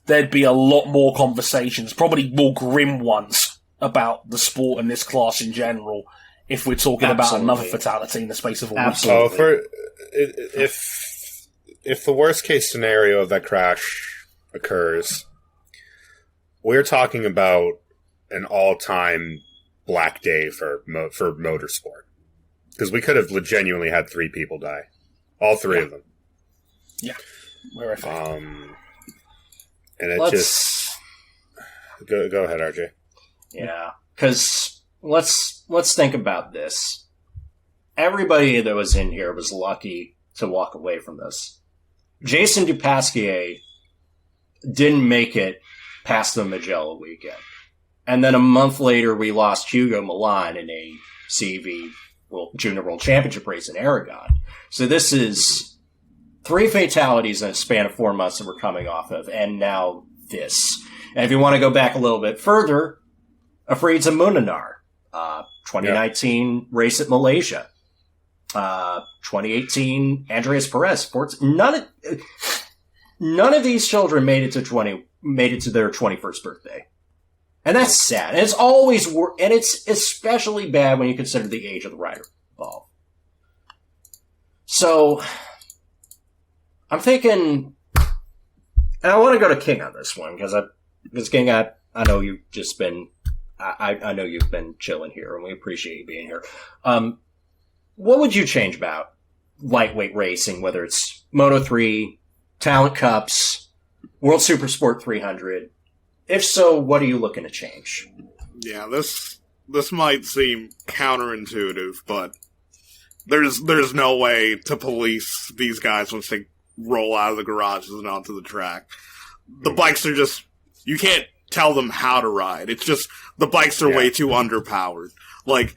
there'd be a lot more conversations, probably more grim ones, about the sport and this class in general, if we're talking about another fatality in the space of a week. Absolutely. If the worst case scenario of that crash occurs, we're talking about an all-time black day for motorsport, because we could have genuinely had 3 people die, all 3 of them. Yeah, horrific. And it just go ahead, RJ. Yeah, because let's think about this. Everybody that was in here was lucky to walk away from this. Jason Dupasquier didn't make it past the Magellan weekend. And then a month later, we lost Hugo Milan in a CV Junior World Championship race in Aragon. So this is 3 fatalities in a span of 4 months that we're coming off of, and now this. And if you want to go back a little bit further, Afreedza Muninar, 2019 race at Malaysia, 2018 Andreas Perez. None of these children made it to their 21st birthday, and that's sad. And it's always and it's especially bad when you consider the age of the rider involved. So I'm thinking, and I want to go to King on this one, because King, I know you've just been. I know you've been chilling here, and we appreciate you being here. What would you change about lightweight racing, whether it's Moto3, Talent Cups, World Supersport 300? If so, what are you looking to change? Yeah, this might seem counterintuitive, but there's no way to police these guys once they roll out of the garages and onto the track. The bikes are just, you can't tell them how to ride. It's just, the bikes are way too underpowered. Like,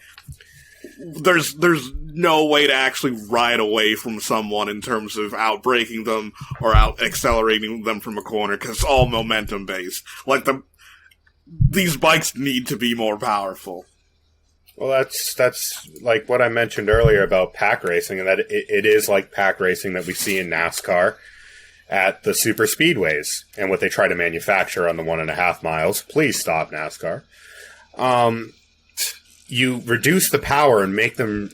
there's no way to actually ride away from someone in terms of outbraking them or out accelerating them from a corner, because it's all momentum based. Like, these bikes need to be more powerful. Well, that's like what I mentioned earlier about pack racing, and that it is like pack racing that we see in NASCAR at the super speedways and what they try to manufacture on the 1.5 miles. Please stop, NASCAR. You reduce the power and make them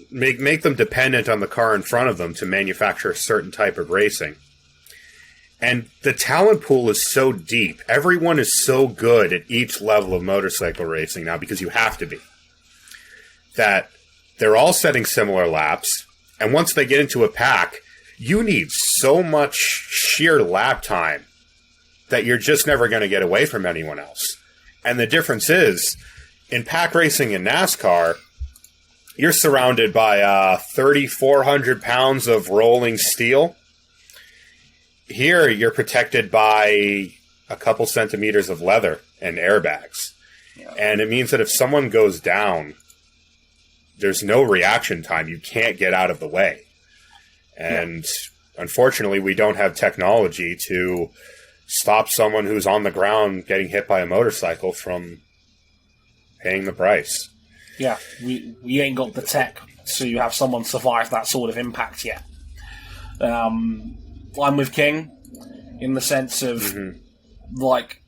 dependent on the car in front of them to manufacture a certain type of racing. And the talent pool is so deep. Everyone is so good at each level of motorcycle racing now, because you have to be, that they're all setting similar laps. And once they get into a pack, you need so much sheer lap time that you're just never going to get away from anyone else. And the difference is, in pack racing in NASCAR, you're surrounded by 3,400 pounds of rolling steel. Here, you're protected by a couple centimeters of leather and airbags. Yeah. And it means that if someone goes down, there's no reaction time. You can't get out of the way. And unfortunately, we don't have technology to stop someone who's on the ground getting hit by a motorcycle from paying the price. Yeah, we ain't got the tech to have someone survive that sort of impact yet. I'm with King in the sense of, like,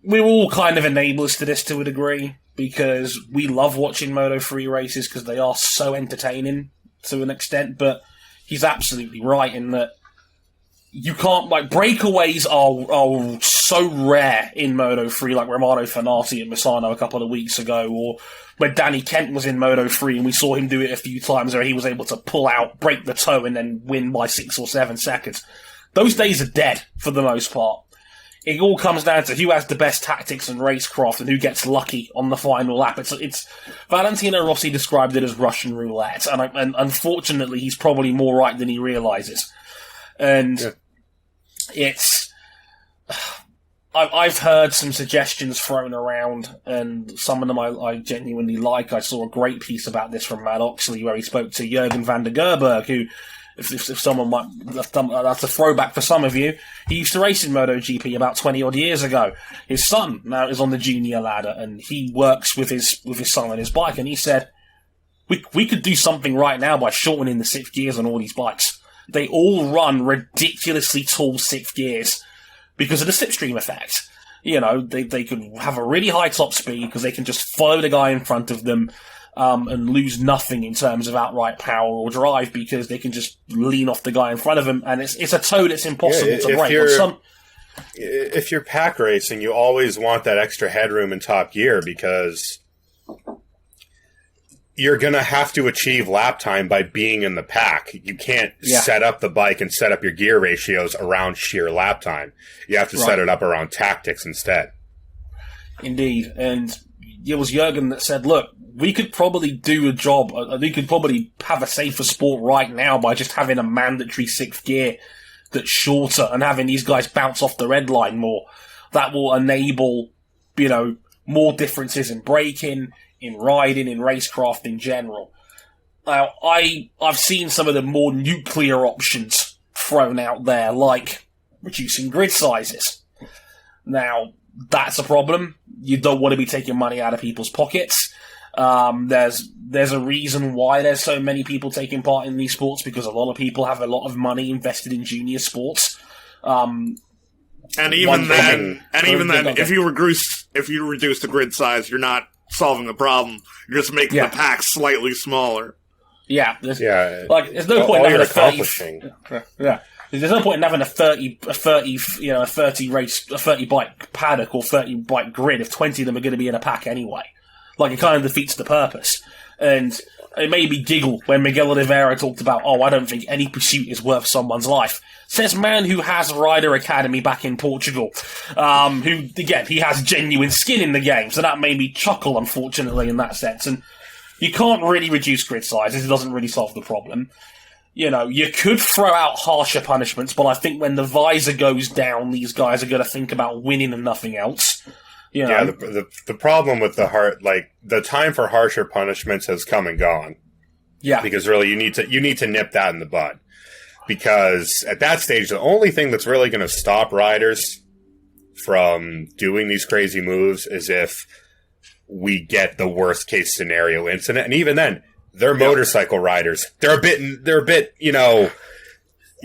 we're all kind of enablers to this to a degree, because we love watching Moto3 races because they are so entertaining to an extent, but he's absolutely right in that you can't, like, breakaways are so rare in Moto3, like Romano Fenati at Misano a couple of weeks ago, or when Danny Kent was in Moto3 and we saw him do it a few times where he was able to pull out, break the toe, and then win by 6 or 7 seconds. Those days are dead for the most part. It all comes down to who has the best tactics and racecraft and who gets lucky on the final lap. It's Valentino Rossi described it as Russian roulette, and unfortunately he's probably more right than he realizes. And I've heard some suggestions thrown around, and some of them I genuinely like. I saw a great piece about this from Matt Oxley where he spoke to Jürgen van der Gerberg, who, if someone might, that's a throwback for some of you, he used to race in MotoGP about 20 odd years ago. His son now is on the junior ladder, and he works with his son on his bike, and he said, we could do something right now by shortening the 6th gears on all these bikes. They all run ridiculously tall 6th gears because of the slipstream effect. You know, they could have a really high top speed because they can just follow the guy in front of them and lose nothing in terms of outright power or drive because they can just lean off the guy in front of them, and it's a toe that's impossible to break. If you're pack racing, you always want that extra headroom in top gear because you're going to have to achieve lap time by being in the pack. You can't set up the bike and set up your gear ratios around sheer lap time. You have to set it up around tactics instead. Indeed. And it was Jürgen that said, look, we could probably do a job. We could probably have a safer sport right now by just having a mandatory 6th gear that's shorter and having these guys bounce off the red line more. That will enable, more differences in braking, in riding, in racecraft in general. Now, I've seen some of the more nuclear options thrown out there, like reducing grid sizes. Now, that's a problem. You don't want to be taking money out of people's pockets. There's a reason why there's so many people taking part in these sports, because a lot of people have a lot of money invested in junior sports. And even then, if you reduce the grid size, you're not solving the problem. You're just making the pack slightly smaller. Yeah, there's no point in having There's no point in having a 30 bike paddock or 30 bike grid if 20 of them are going to be in a pack anyway. Like, it kind of defeats the purpose. And it made me giggle when Miguel Oliveira talked about, I don't think any pursuit is worth someone's life. Says man who has Rider Academy back in Portugal, who, again, he has genuine skin in the game, so that made me chuckle, unfortunately, in that sense. And you can't really reduce grid sizes, it doesn't really solve the problem. You could throw out harsher punishments, but I think when the visor goes down, these guys are going to think about winning and nothing else. Yeah, the problem with the time for harsher punishments has come and gone. Yeah, because really you need to nip that in the bud, because at that stage the only thing that's really going to stop riders from doing these crazy moves is if we get the worst case scenario incident, and even then they're motorcycle riders. They're a bit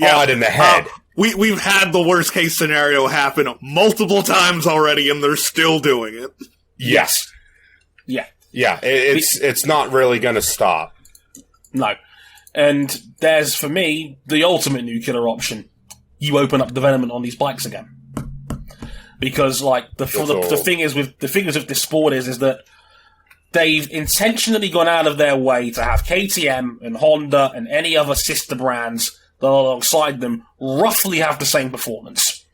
odd in the head. We've had the worst case scenario happen multiple times already, and they're still doing it. Yes. Yeah. Yeah, it's not really going to stop. No. And there's, for me, the ultimate nuclear option. You open up development on these bikes again. Because, the thing is with this sport is that they've intentionally gone out of their way to have KTM and Honda and any other sister brands that alongside them roughly have the same performance.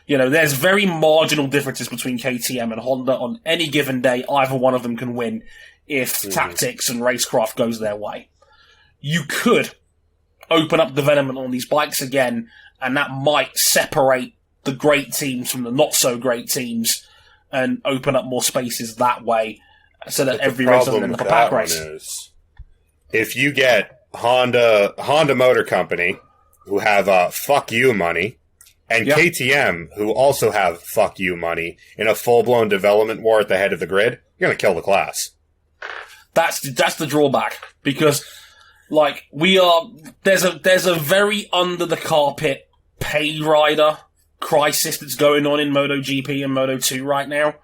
There's very marginal differences between KTM and Honda on any given day. Either one of them can win if tactics and racecraft goes their way. You could open up development on these bikes again, and that might separate the great teams from the not so great teams and open up more spaces that way. so that But every the race doesn't problem end with up a that pack one race. is, if you get Honda Motor Company, who have fuck you money, and Yep. KTM, who also have fuck you money, in a full-blown development war at the head of the grid, you're going to kill the class. That's the drawback, because like there's a very under the carpet pay rider crisis that's going on in MotoGP and Moto2 right now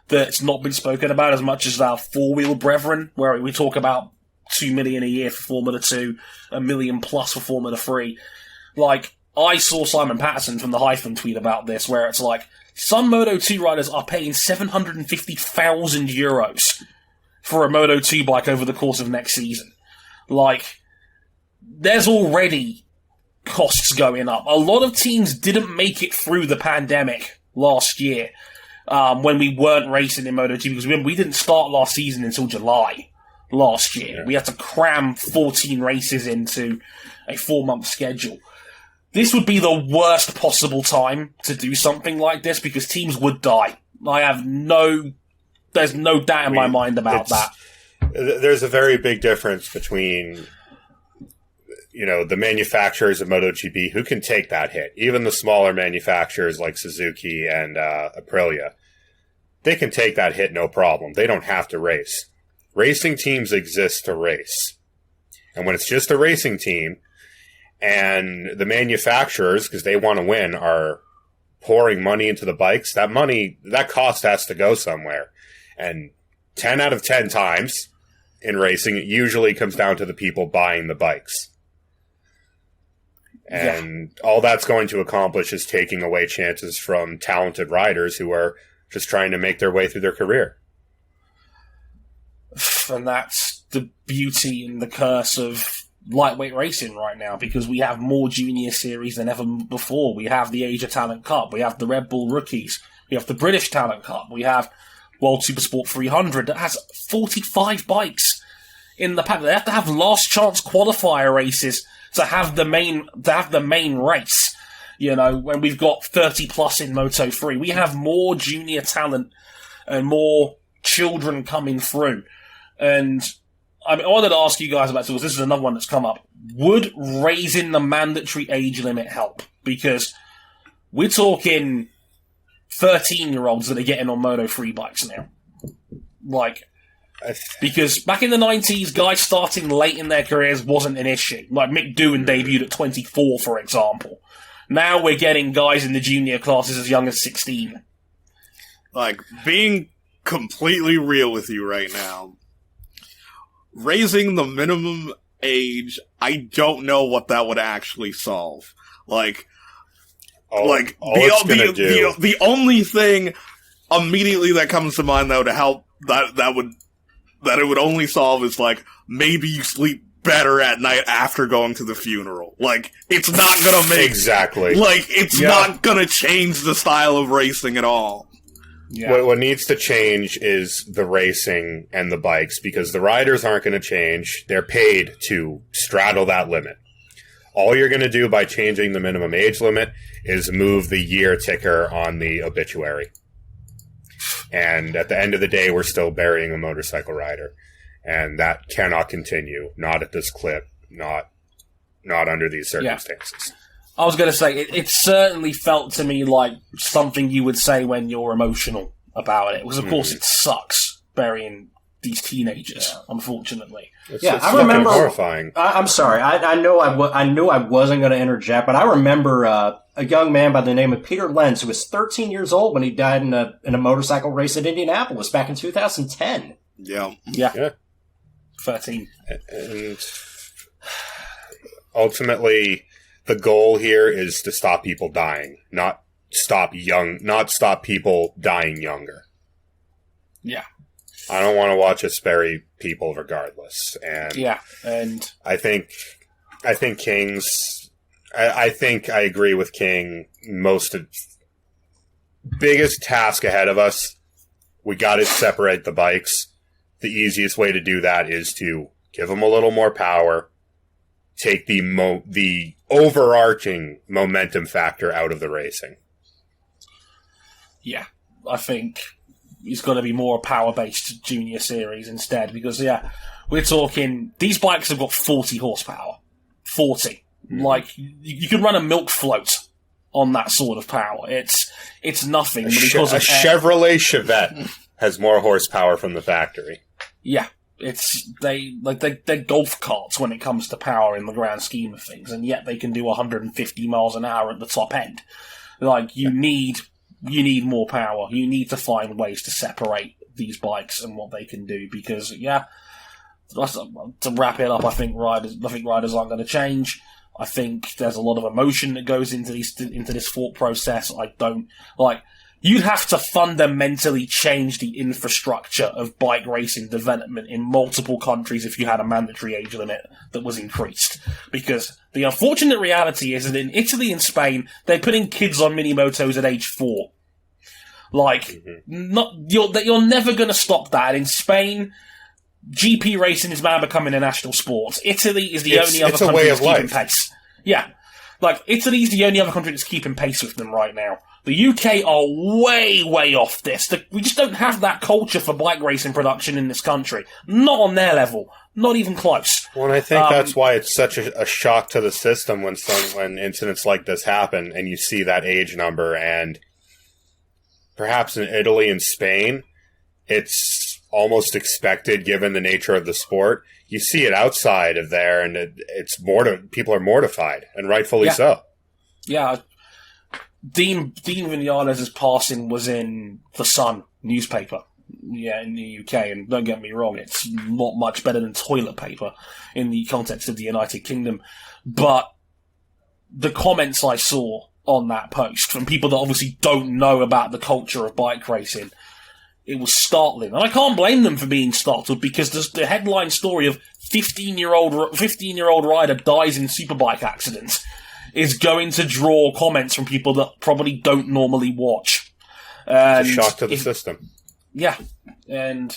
that's not been spoken about as much as our four-wheel brethren, where we talk about $2 million a year for Formula 2, $1 million plus for Formula 3. Like, I saw Simon Patterson from the Hyphen tweet about this, where it's like, some Moto2 riders are paying €750,000 for a Moto2 bike over the course of next season. Like, there's already costs going up. A lot of teams didn't make it through the pandemic last year, when we weren't racing in MotoGP, because we didn't start last season until July last year. Yeah. We had to cram 14 races into a 4-month schedule. This would be the worst possible time to do something like this, because teams would die. There's no doubt in my mind about that. There's a very big difference between, the manufacturers of MotoGP who can take that hit. Even the smaller manufacturers like Suzuki and Aprilia, they can take that hit no problem. They don't have to race. Racing teams exist to race. And when it's just a racing team, and the manufacturers, because they want to win, are pouring money into the bikes, that cost has to go somewhere. And 10 out of 10 times in racing, it usually comes down to the people buying the bikes. And all that's going to accomplish is taking away chances from talented riders who are just trying to make their way through their career. And that's the beauty and the curse of lightweight racing right now, because we have more junior series than ever before. We have the Asia Talent Cup, we have the Red Bull Rookies, we have the British Talent Cup, we have World Supersport 300 that has 45 bikes in the pack. They have to have last chance qualifier races to have the main race. When we've got 30 plus in Moto 3, we have more junior talent and more children coming through. And I wanted to ask you guys about this. This is another one that's come up. Would raising the mandatory age limit help? Because we're talking 13-year-olds that are getting on Moto 3 bikes now. Because back in the 90s, guys starting late in their careers wasn't an issue. Like Mick Doohan debuted at 24, for example. Now we're getting guys in the junior classes as young as 16. Being completely real with you right now, raising the minimum age, I don't know what that would actually solve. The only thing immediately that comes to mind, though, to help that it would only solve is maybe you sleep better at night after going to the funeral. It's not gonna make exactly. It's not gonna change the style of racing at all. Yeah. What needs to change is the racing and the bikes, because the riders aren't going to change. They're paid to straddle that limit. All you're going to do by changing the minimum age limit is move the year ticker on the obituary. And at the end of the day, we're still burying a motorcycle rider. And that cannot continue. Not at this clip. Not under these circumstances. Yeah. I was going to say, it certainly felt to me like something you would say when you're emotional about it. Because, of course, it sucks burying these teenagers, unfortunately. It's I remember. Horrifying. I'm sorry. I knew I wasn't going to interject, but I remember a young man by the name of Peter Lenz, who was 13 years old when he died in a motorcycle race at Indianapolis back in 2010. Yeah. 13. And ultimately, the goal here is to stop people dying, not stop people dying younger. Yeah. I don't want to watch us bury people regardless. And I think King's. I think I agree with King. Biggest task ahead of us. We got to separate the bikes. The easiest way to do that is to give them a little more power. Take the overarching momentum factor out of the racing. Yeah, I think it's got to be more a power-based junior series instead, because, we're talking, these bikes have got 40 horsepower. 40. Like, you can run a milk float on that sort of power. It's nothing. A Chevrolet Chevette has more horsepower from the factory. Yeah. They're golf carts when it comes to power in the grand scheme of things, and yet they can do 150 miles an hour at the top end. Like, you need more power. You need to find ways to separate these bikes and what they can do, because, to wrap it up, I think riders aren't going to change. I think there's a lot of emotion that goes into this thought process. You'd have to fundamentally change the infrastructure of bike racing development in multiple countries if you had a mandatory age limit that was increased. Because the unfortunate reality is that in Italy and Spain, they're putting kids on mini-motos at age 4. You're never going to stop that. In Spain, GP racing is now becoming a national sport. Italy is the only other country that's keeping pace. Yeah. Italy's the only other country that's keeping pace with them right now. The UK are way, way off this. We just don't have that culture for bike racing production in this country. Not on their level. Not even close. Well, and I think that's why it's such a shock to the system when incidents like this happen and you see that age number. And perhaps in Italy and Spain, it's almost expected given the nature of the sport. You see it outside of there, and people are mortified, and rightfully so. Yeah. Dean Vinales' passing was in The Sun newspaper, in the UK, and don't get me wrong, it's not much better than toilet paper in the context of the United Kingdom, but the comments I saw on that post from people that obviously don't know about the culture of bike racing, it was startling. And I can't blame them for being startled, because the headline story of 15-year-old rider dies in superbike accident is going to draw comments from people that probably don't normally watch. It's a shock to the system. Yeah. And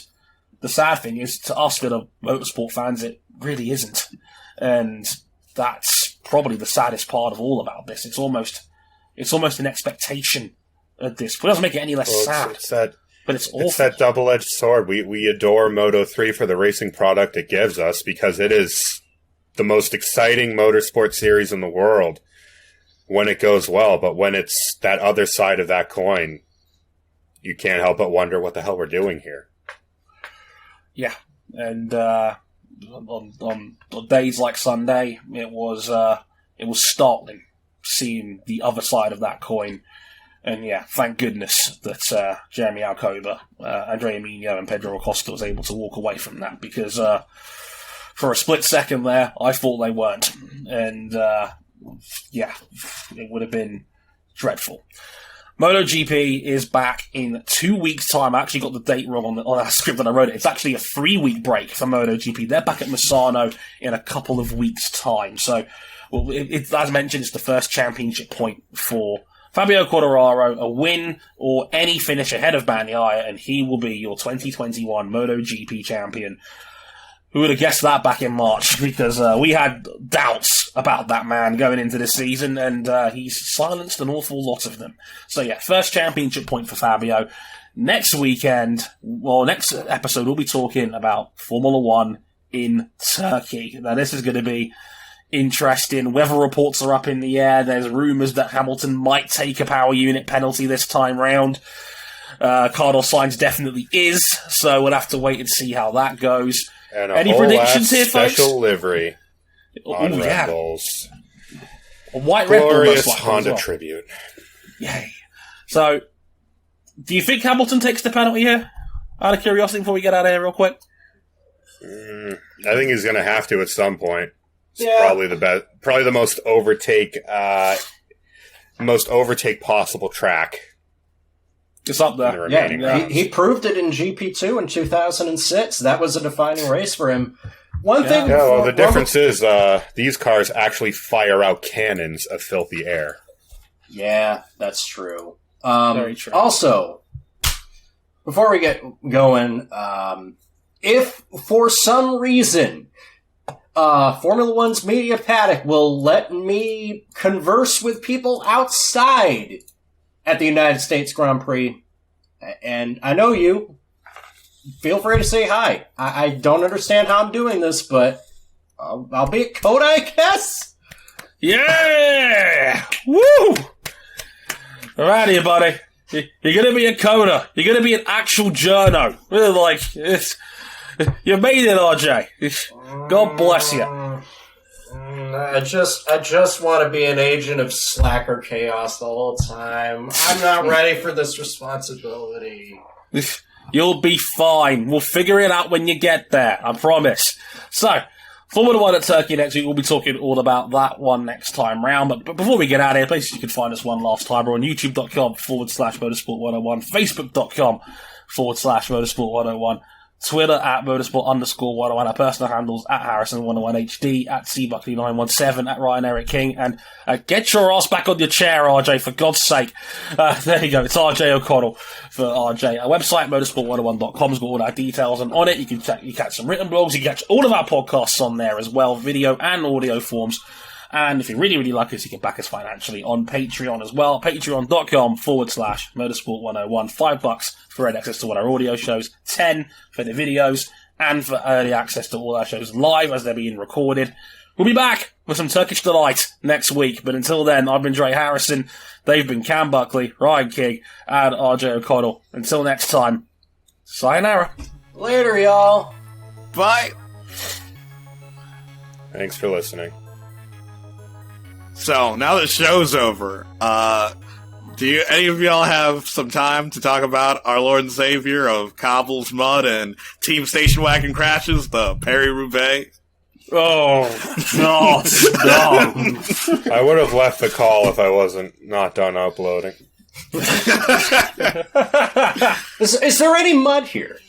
the sad thing is, to us that are motorsport fans, it really isn't. And that's probably the saddest part of all about this. It's almost an expectation at this. It doesn't make it any less sad. But it's awful. It's that double-edged sword. We adore Moto3 for the racing product it gives us, because it is the most exciting motorsport series in the world when it goes well. But when it's that other side of that coin, you can't help but wonder what the hell we're doing here. Yeah. And on days like Sunday, it was startling seeing the other side of that coin. And thank goodness that Jeremy Alcoba, Andrea Mino, and Pedro Acosta was able to walk away from that, because for a split second there, I thought they weren't. And it would have been dreadful. MotoGP is back in 2 weeks' time. I actually got the date wrong on that script that I wrote it. It's actually a 3-week break for MotoGP. They're back at Misano in a couple of weeks' time. So, as mentioned, it's the first championship point for Fabio Quartararo, a win or any finish ahead of Bagnaia, and he will be your 2021 MotoGP champion. Who would have guessed that back in March? Because we had doubts about that man going into this season, and he's silenced an awful lot of them. So first championship point for Fabio. Next episode, we'll be talking about Formula One in Turkey. Now, this is going to be interesting. Weather reports are up in the air. There's rumours that Hamilton might take a power unit penalty this time round. Carlos Sainz definitely is, so we'll have to wait and see how that goes. And any predictions here, folks? Special livery on Red Bulls. A white Red Bull, glorious Honda tribute. Yay. So, do you think Hamilton takes the penalty here? Out of curiosity, before we get out of here real quick. I think he's going to have to at some point. It's probably the most overtake possible track. It's up there. He proved it in GP2 in 2006. That was a defining race for him. The difference is these cars actually fire out cannons of filthy air. Yeah, that's true. Very true. Also, before we get going, if for some reason Formula One's media paddock will let me converse with people outside at the United States Grand Prix, and I know you. Feel free to say hi. I don't understand how I'm doing this, but I'll be at Coda, I guess. Yeah! Woo! Alrighty, buddy. You're gonna be a Coda. You're gonna be an actual journo. You made it, RJ. God bless you. I just want to be an agent of slacker chaos the whole time. I'm not ready for this responsibility. You'll be fine. We'll figure it out when you get there. I promise. So, Formula 1 at Turkey next week. We'll be talking all about that one next time round. But before we get out of here, places you can find us one last time. We're on youtube.com/motorsport101, facebook.com/motorsport101, Twitter at motorsport_101, our personal handles at Harrison101HD, at cbuckley917, at Ryan Eric King, and get your ass back on your chair, RJ, for God's sake. There you go, it's RJ O'Connell for RJ. Our website, motorsport101.com's got all our details, and on it you can catch some written blogs, you can catch all of our podcasts on there as well, video and audio forms. And if you really, really like us, you can back us financially on Patreon as well. Patreon.com/motorsport101. $5 for early access to all our audio shows, 10 for the videos, and for early access to all our shows live as they're being recorded. We'll be back with some Turkish delight next week. But until then, I've been Dre Harrison. They've been Cam Buckley, Ryan King, and RJ O'Connell. Until next time, sayonara. Later, y'all. Bye. Thanks for listening. So, now that the show's over, do any of y'all have some time to talk about our Lord and Savior of cobbles, mud, and team station wagon crashes, the Paris-Roubaix? Oh, God, no. I would have left the call if I wasn't not done uploading. Is there any mud here?